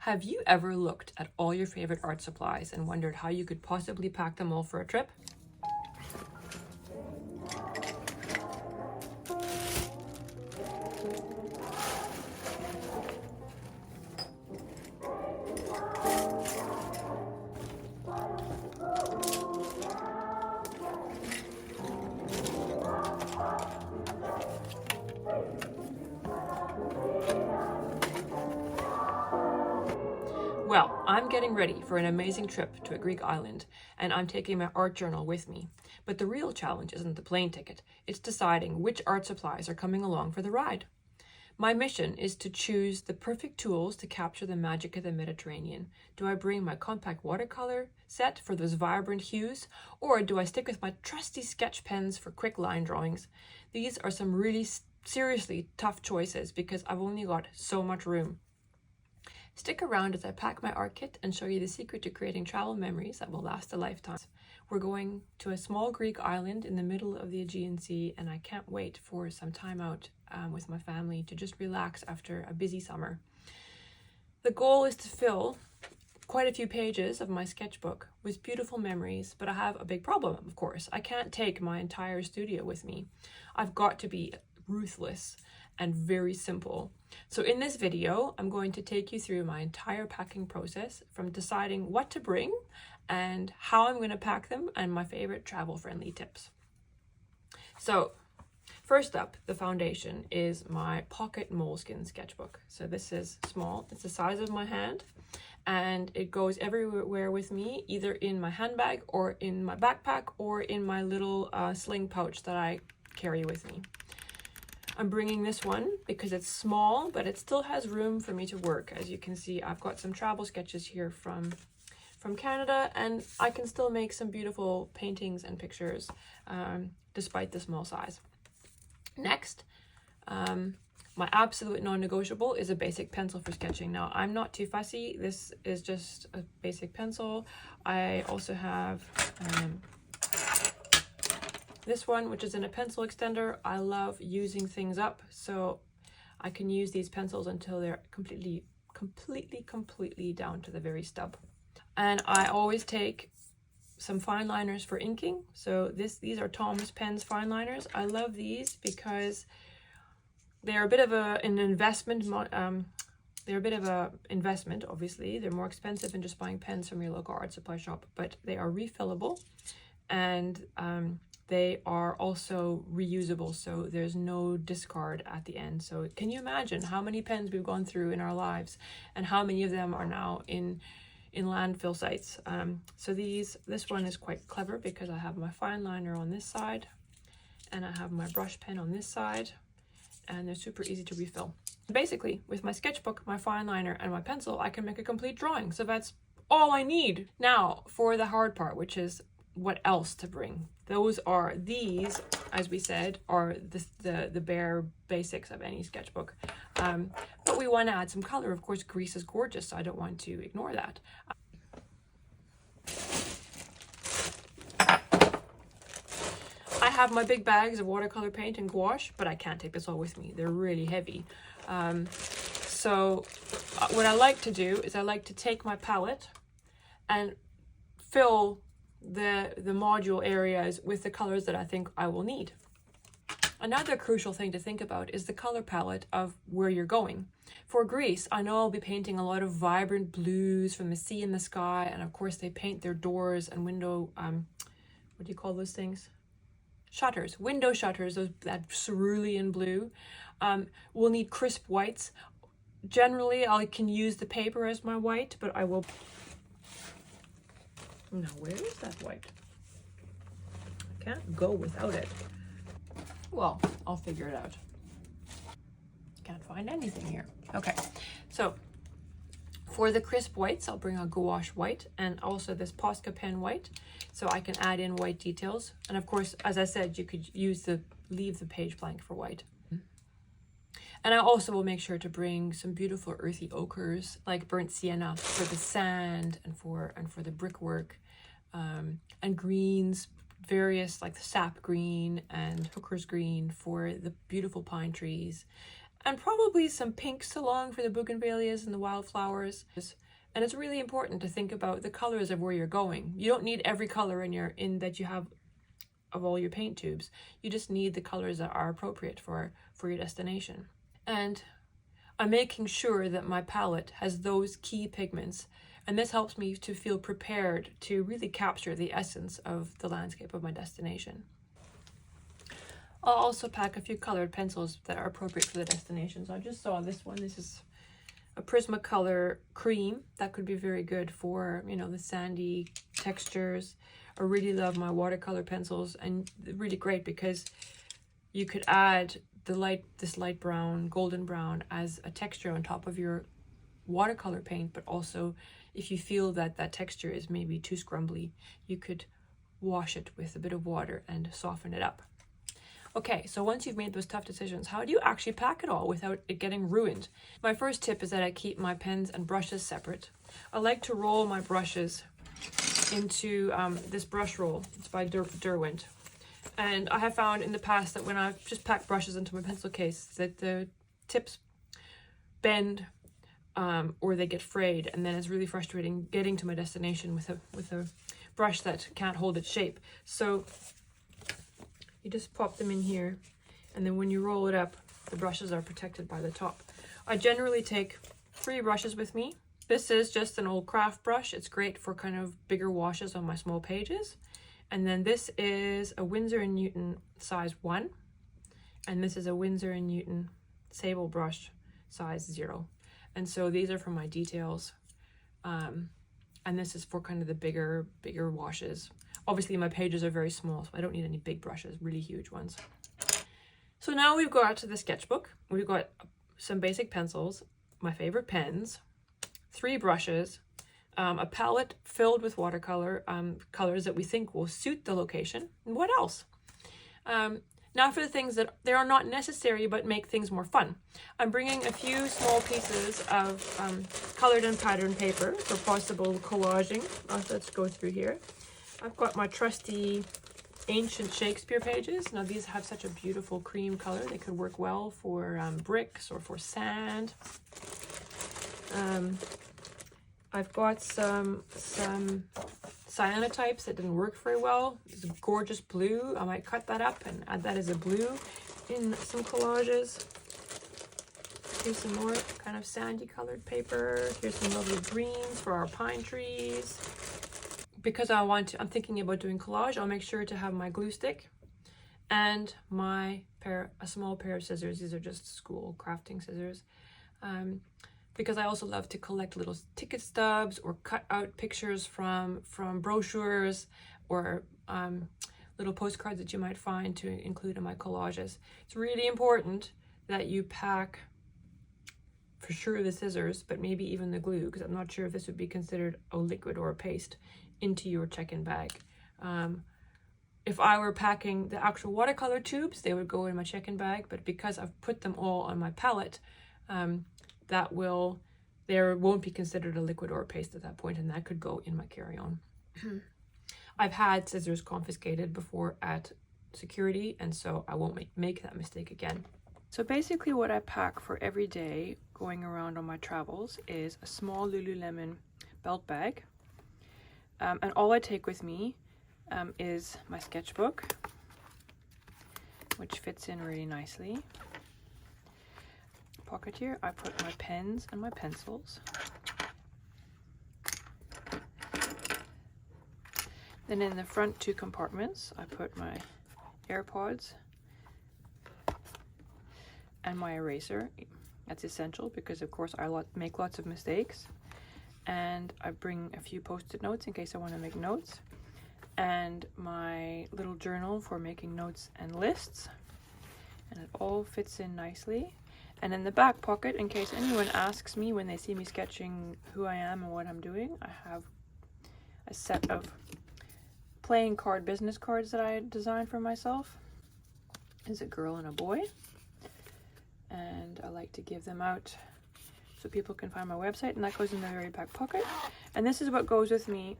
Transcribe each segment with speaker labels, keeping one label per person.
Speaker 1: Have you ever looked at all your favorite art supplies and wondered how you could possibly pack them all for a trip? Well, I'm getting ready for an amazing trip to a Greek island, and I'm taking my art journal with me. But the real challenge isn't the plane ticket, it's deciding which art supplies are coming along for the ride. My mission is to choose the perfect tools to capture the magic of the Mediterranean. Do I bring my compact watercolor set for those vibrant hues, or do I stick with my trusty sketch pens for quick line drawings? These are some really seriously tough choices because I've only got so much room. Stick around as I pack my art kit and show you the secret to creating travel memories that will last a lifetime. We're going to a small Greek island in the middle of the Aegean Sea, and I can't wait for some time out with my family to just relax after a busy summer. The goal is to fill quite a few pages of my sketchbook with beautiful memories, but I have a big problem, of course. I can't take my entire studio with me. I've got to be ruthless and very simple. So in this video, I'm going to take you through my entire packing process, from deciding what to bring and how I'm going to pack them, and my favorite travel-friendly tips. So first up, the foundation is my pocket moleskin sketchbook. So this is small, it's the size of my hand, and it goes everywhere with me, either in my handbag or in my backpack or in my little sling pouch that I carry with me. I'm bringing this one because it's small, but it still has room for me to work. As you can see, I've got some travel sketches here from Canada, and I can still make some beautiful paintings and pictures despite the small size. Next, my absolute non-negotiable is a basic pencil for sketching. Now, I'm not too fussy. This is just a basic pencil. I also have this one, which is in a pencil extender. I love using things up, so I can use these pencils until they're completely down to the very stub. And I always take some fine liners for inking. So these are Tom's Pens fine liners. I love these because they're a bit of an investment. They're a bit of a investment, obviously. They're more expensive than just buying pens from your local art supply shop, but they are refillable, and they are also reusable, so there's no discard at the end. So can you imagine how many pens we've gone through in our lives and how many of them are now in landfill sites? So this one is quite clever because I have my fine liner on this side and I have my brush pen on this side, and they're super easy to refill. Basically, with my sketchbook, my fine liner, and my pencil, I can make a complete drawing. So that's all I need. Now for the hard part, which is what else to bring. These, as we said, are the bare basics of any sketchbook. But we want to add some color. Of course, Greece is gorgeous, so I don't want to ignore that. I have my big bags of watercolor paint and gouache, but I can't take this all with me. They're really heavy. So what I like to do is I like to take my palette and fill the module areas with the colors that I think I will need. Another crucial thing to think about is the color palette of where you're going. For Greece, I know I'll be painting a lot of vibrant blues from the sea and the sky, and of course they paint their doors and window, what do you call those things? Shutters, window shutters, that cerulean blue. We'll need crisp whites. Generally, I can use the paper as my white, but I will... Now, where is that white? I can't go without it. Well, I'll figure it out. Can't find anything here. Okay, so for the crisp whites, I'll bring a gouache white and also this Posca pen white, so I can add in white details. And of course, as I said, you could leave the page blank for white. And I also will make sure to bring some beautiful earthy ochres, like burnt sienna, for the sand and for the brickwork, and greens, various like the sap green and hooker's green for the beautiful pine trees, and probably some pinks along for the bougainvilleas and the wildflowers. And it's really important to think about the colors of where you're going. You don't need every color in that you have of all your paint tubes. You just need the colors that are appropriate for your destination. And I'm making sure that my palette has those key pigments, and this helps me to feel prepared to really capture the essence of the landscape of my destination. I'll also pack a few colored pencils that are appropriate for the destination. So I just saw this one. This is a Prismacolor cream. That could be very good for, you know, the sandy textures. I really love my watercolor pencils, and really great because you could add this light brown, golden brown as a texture on top of your watercolor paint, but also if you feel that that texture is maybe too scrumbly, you could wash it with a bit of water and soften it up. Okay, so once you've made those tough decisions, how do you actually pack it all without it getting ruined? My first tip is that I keep my pens and brushes separate. I like to roll my brushes into this brush roll. It's by Derwent. And I have found in the past that when I've just packed brushes into my pencil case, that the tips bend or they get frayed, and then it's really frustrating getting to my destination with a brush that can't hold its shape. So you just pop them in here, and then when you roll it up, the brushes are protected by the top. I generally take 3 brushes with me. This is just an old craft brush. It's great for kind of bigger washes on my small pages. And then this is a Winsor & Newton size 1. And this is a Winsor & Newton sable brush size 0. And so these are for my details. And this is for kind of the bigger washes. Obviously my pages are very small, so I don't need any big brushes, really huge ones. So now we've got the sketchbook. We've got some basic pencils, my favorite pens, 3 brushes, a palette filled with watercolor colors that we think will suit the location. And what else? Now for the things that they are not necessary but make things more fun. I'm bringing a few small pieces of colored and patterned paper for possible collaging. Let's go through here. I've got my trusty ancient Shakespeare pages. Now these have such a beautiful cream color. They could work well for bricks or for sand. I've got some cyanotypes that didn't work very well. It's a gorgeous blue. I might cut that up and add that as a blue in some collages. Here's some more kind of sandy colored paper. Here's some lovely greens for our pine trees. Because I'm thinking about doing collage, I'll make sure to have my glue stick and a small pair of scissors. These are just school crafting scissors. Because I also love to collect little ticket stubs or cut out pictures from brochures or little postcards that you might find to include in my collages. It's really important that you pack, for sure, the scissors, but maybe even the glue, because I'm not sure if this would be considered a liquid or a paste, into your check-in bag. If I were packing the actual watercolor tubes, they would go in my check-in bag, but because I've put them all on my palette, there won't be considered a liquid or a paste at that point, and that could go in my carry-on. I've had scissors confiscated before at security, and so I won't make that mistake again. So basically what I pack for every day going around on my travels is a small Lululemon belt bag. And all I take with me is my sketchbook, which fits in really nicely. Pocket here, I put my pens and my pencils. Then in the front 2 compartments, I put my AirPods and my eraser. That's essential because, of course, I make lots of mistakes. And I bring a few post-it notes in case I want to make notes. And my little journal for making notes and lists. And it all fits in nicely. And in the back pocket, in case anyone asks me when they see me sketching who I am and what I'm doing, I have a set of playing card business cards that I designed for myself. There's a girl and a boy. And I like to give them out so people can find my website, and that goes in the very back pocket. And this is what goes with me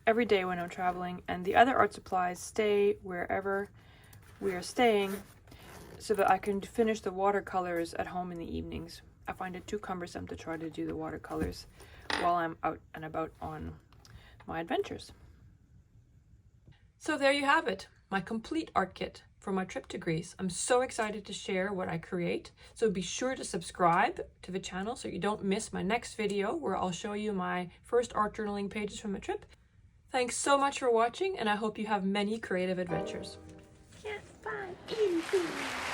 Speaker 1: every day when I'm traveling, and the other art supplies stay wherever we are staying. so that I can finish the watercolors at home in the evenings. I find it too cumbersome to try to do the watercolors while I'm out and about on my adventures. So there you have it, my complete art kit for my trip to Greece. I'm so excited to share what I create, so be sure to subscribe to the channel so you don't miss my next video where I'll show you my first art journaling pages from the trip. Thanks so much for watching, and I hope you have many creative adventures.
Speaker 2: Can't find anything.